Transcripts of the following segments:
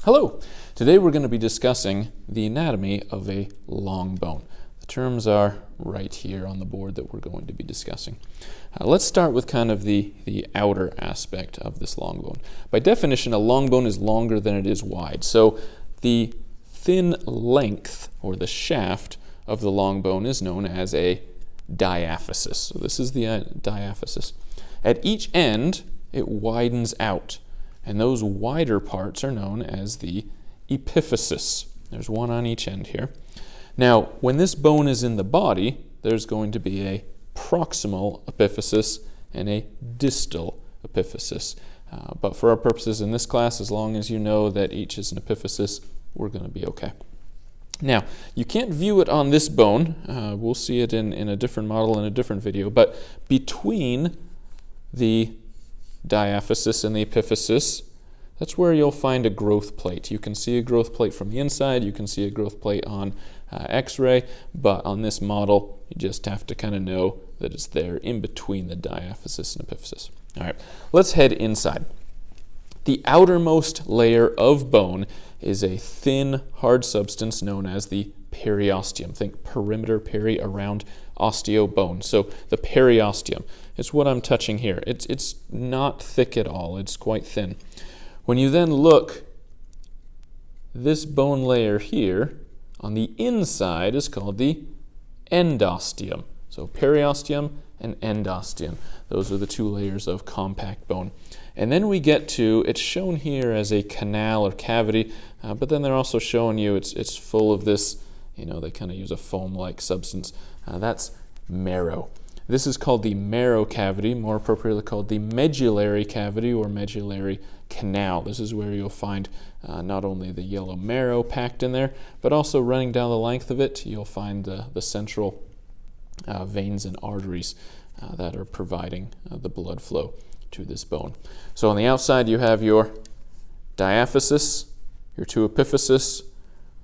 Hello! Today we're going to be discussing the anatomy of a long bone. The terms are right here on the board that we're going to be discussing. Let's start with kind of the outer aspect of this long bone. By definition, a long bone is longer than it is wide. So the thin length, or the shaft, of the long bone is known as a diaphysis. So this is the diaphysis. At each end, it widens out. And those wider parts are known as the epiphysis. There's one on each end here. Now, when this bone is in the body, there's going to be a proximal epiphysis and a distal epiphysis. But for our purposes in this class, as long as you know that each is an epiphysis, we're going to be okay. Now, you can't view it on this bone. We'll see it in a different model in a different video. But between the diaphysis and the epiphysis, that's where you'll find a growth plate. You can see a growth plate from the inside, you can see a growth plate on x-ray, but on this model you just have to kind of know that it's there in between the diaphysis and epiphysis. All right, let's head inside. The outermost layer of bone is a thin, hard substance known as the periosteum. Think perimeter, peri, around, osteo, bone. So the periosteum, it's what I'm touching here. It's not thick at all, it's quite thin. When you then look, this bone layer here on the inside is called the endosteum. So periosteum and endosteum, those are the two layers of compact bone. And then we get to, it's shown here as a canal or cavity, but then they're also showing you it's full of this, they kind of use a foam-like substance. That's marrow. This is called the marrow cavity, more appropriately called the medullary cavity or medullary canal. This is where you'll find not only the yellow marrow packed in there, but also running down the length of it, you'll find the central veins and arteries that are providing the blood flow to this bone. So on the outside you have your diaphysis, your two epiphysis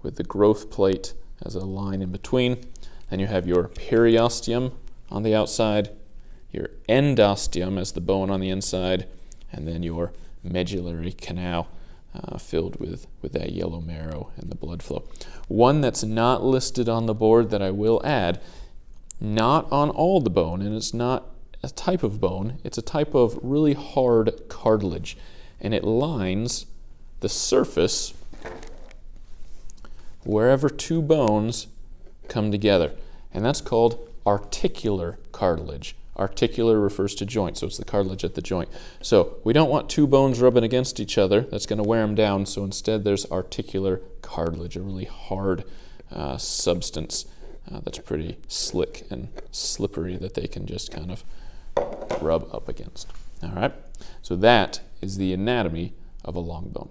with the growth plate as a line in between. Then you have your periosteum on the outside, your endosteum as the bone on the inside, and then your medullary canal filled with that yellow marrow and the blood flow. One that's not listed on the board that I will add, not on all the bone, and it's not a type of bone, it's a type of really hard cartilage, and it lines the surface wherever two bones come together, and that's called articular cartilage. Articular refers to joint, so it's the cartilage at the joint. So we don't want two bones rubbing against each other, that's going to wear them down, so instead there's articular cartilage, a really hard substance that's pretty slick and slippery that they can just kind of rub up against. All right, so that is the anatomy of a long bone.